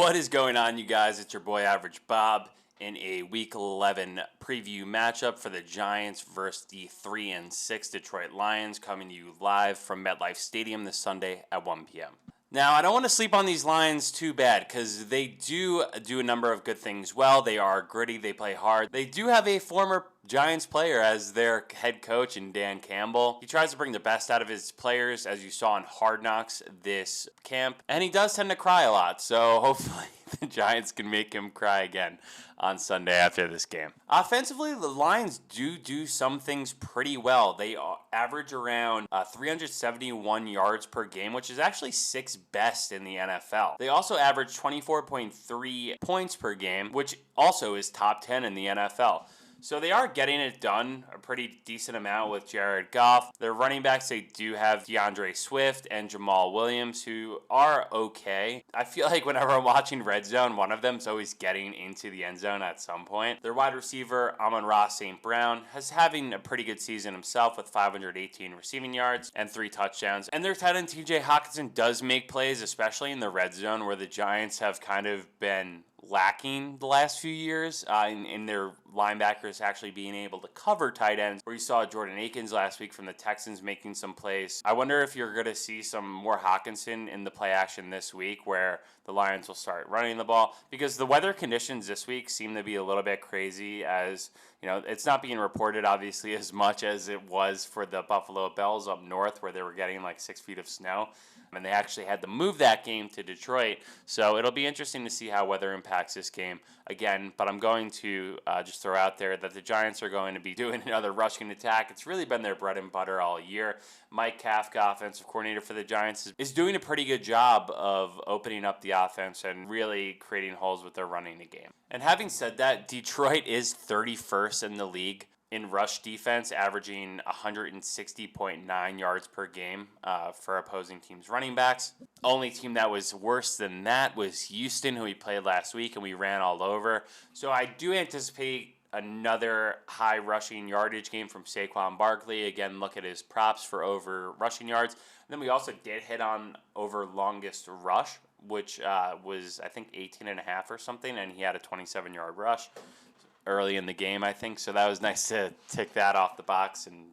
What is going on, you guys? It's your boy Average Bob in a Week 11 preview matchup for the Giants versus the 3-6 Detroit Lions, coming to you live from MetLife Stadium this Sunday at 1 p.m. Now, I don't want to sleep on these Lions too bad because they do a number of good things well. They are gritty. They play hard. They do have a former Giants player as their head coach in Dan Campbell. He tries to bring the best out of his players, as you saw in Hard Knocks this camp. And he does tend to cry a lot, so hopefully the Giants can make him cry again on Sunday after this game. Offensively, the Lions do some things pretty well. They average around 371 yards per game, which is actually 6th best in the NFL. They also average 24.3 points per game, which also is top 10 in the NFL. So they are getting it done a pretty decent amount with Jared Goff. Their running backs, they do have DeAndre Swift and Jamal Williams, who are okay. I feel like whenever I'm watching Red Zone, one of them's always getting into the end zone at some point. Their wide receiver, Amon-Ra St. Brown, is having a pretty good season himself with 518 receiving yards and 3 touchdowns. And their tight end, TJ Hockenson, does make plays, especially in the red zone, where the Giants have kind of been lacking the last few years in their linebackers actually being able to cover tight ends, where you saw Jordan Akins last week from the Texans making some plays. I wonder if you're going to see some more Hockenson in the play action this week, where the Lions will start running the ball, because the weather conditions this week seem to be a little bit crazy. As you know, it's not being reported obviously as much as it was for the Buffalo Bills up north, where they were getting like 6 feet of snow, and they actually had to move that game to Detroit. So it'll be interesting to see how weather impacts this game again. But I'm going to just throw out there that the Giants are going to be doing another rushing attack. It's really been their bread and butter all year. Mike Kafka, offensive coordinator for the Giants, is doing a pretty good job of opening up the offense and really creating holes with their running the game. And having said that, Detroit is 31st in the league in rush defense, averaging 160.9 yards per game for opposing teams' running backs. Only team that was worse than that was Houston, who we played last week, and we ran all over. So I do anticipate another high rushing yardage game from Saquon Barkley. Again, look at his props for over rushing yards. And then we also did hit on over longest rush, which was, I think, 18.5 or something, and he had a 27-yard rush early in the game, I think. So that was nice to tick that off the box and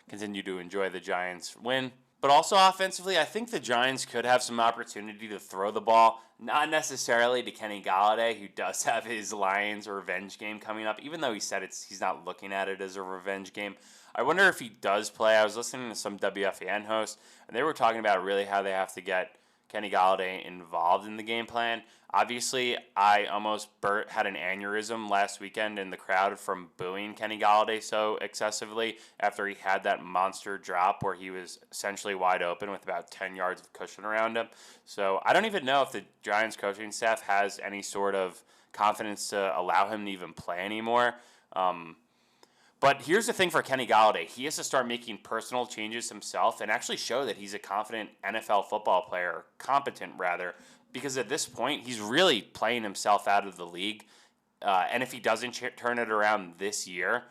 continue to enjoy the Giants win. But also offensively, I think the Giants could have some opportunity to throw the ball, not necessarily to Kenny Golloday, who does have his Lions revenge game coming up, even though he said he's not looking at it as a revenge game. I wonder if he does play. I was listening to some WFAN hosts, and they were talking about really how they have to get Kenny Golloday involved in the game plan. Obviously, I almost had an aneurysm last weekend in the crowd from booing Kenny Golloday so excessively after he had that monster drop where he was essentially wide open with about 10 yards of cushion around him. So I don't even know if the Giants coaching staff has any sort of confidence to allow him to even play anymore. But here's the thing for Kenny Golloday. He has to start making personal changes himself and actually show that he's a confident NFL football player, competent rather, because at this point, he's really playing himself out of the league. And if he doesn't turn it around this year,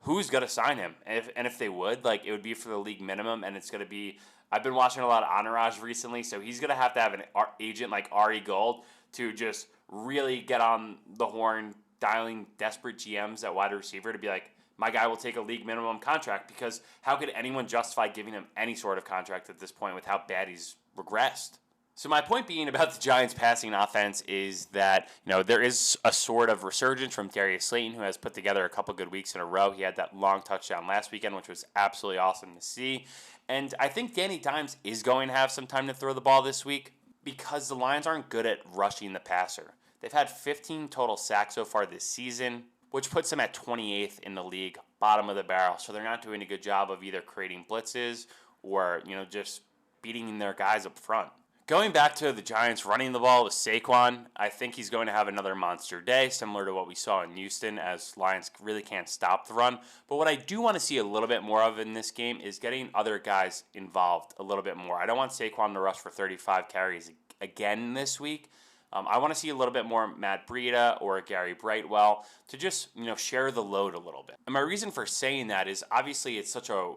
who's going to sign him? And if they would, like, it would be for the league minimum, and it's going to be, I've been watching a lot of Entourage recently, so he's going to have an agent like Ari Gold to just really get on the horn, dialing desperate GMs at wide receiver to be like, my guy will take a league minimum contract, because how could anyone justify giving him any sort of contract at this point with how bad he's regressed? So my point being about the Giants' passing offense is that, there is a sort of resurgence from Darius Slayton, who has put together a couple good weeks in a row. He had that long touchdown last weekend, which was absolutely awesome to see. And I think Danny Dimes is going to have some time to throw the ball this week, because the Lions aren't good at rushing the passer. They've had 15 total sacks so far this season, which puts them at 28th in the league, bottom of the barrel. So they're not doing a good job of either creating blitzes or, just beating their guys up front. Going back to the Giants running the ball with Saquon, I think he's going to have another monster day, similar to what we saw in Houston, as Lions really can't stop the run. But what I do want to see a little bit more of in this game is getting other guys involved a little bit more. I don't want Saquon to rush for 35 carries again this week. I want to see a little bit more Matt Breida or Gary Brightwell to just, share the load a little bit. And my reason for saying that is obviously it's such a,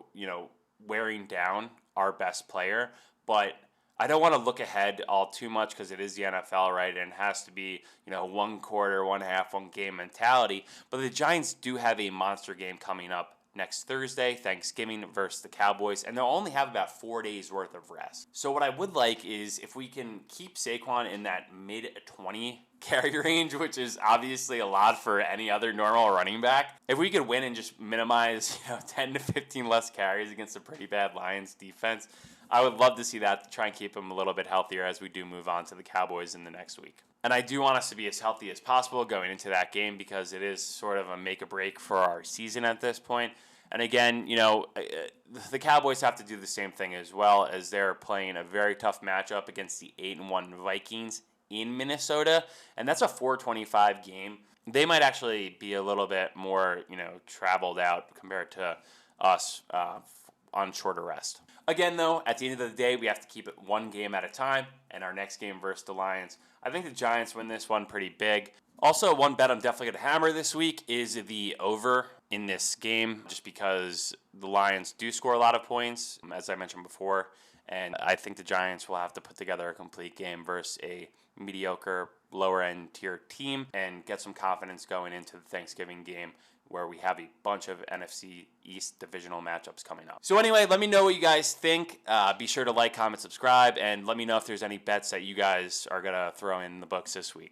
wearing down our best player, but I don't want to look ahead all too much because it is the NFL, right? And it has to be, one quarter, one half, one game mentality. But the Giants do have a monster game coming up next Thursday, Thanksgiving versus the Cowboys, and they'll only have about 4 days worth of rest. So what I would like is if we can keep Saquon in that mid-20 carry range, which is obviously a lot for any other normal running back. If we could win and just minimize, 10 to 15 less carries against a pretty bad Lions defense, I would love to see that to try and keep him a little bit healthier as we do move on to the Cowboys in the next week. And I do want us to be as healthy as possible going into that game because it is sort of a make or break for our season at this point. And again, the Cowboys have to do the same thing as well, as they're playing a very tough matchup against the 8-1 Vikings in Minnesota, and that's a 4:25 game. They might actually be a little bit more, traveled out compared to us on shorter rest. Again, though, at the end of the day, we have to keep it one game at a time, and our next game versus the Lions, I think the Giants win this one pretty big. Also, one bet I'm definitely going to hammer this week is the over in this game, just because the Lions do score a lot of points, as I mentioned before, and I think the Giants will have to put together a complete game versus a mediocre, lower-end tier team and get some confidence going into the Thanksgiving game where we have a bunch of NFC East divisional matchups coming up. So anyway, let me know what you guys think. Be sure to like, comment, subscribe, and let me know if there's any bets that you guys are going to throw in the books this week.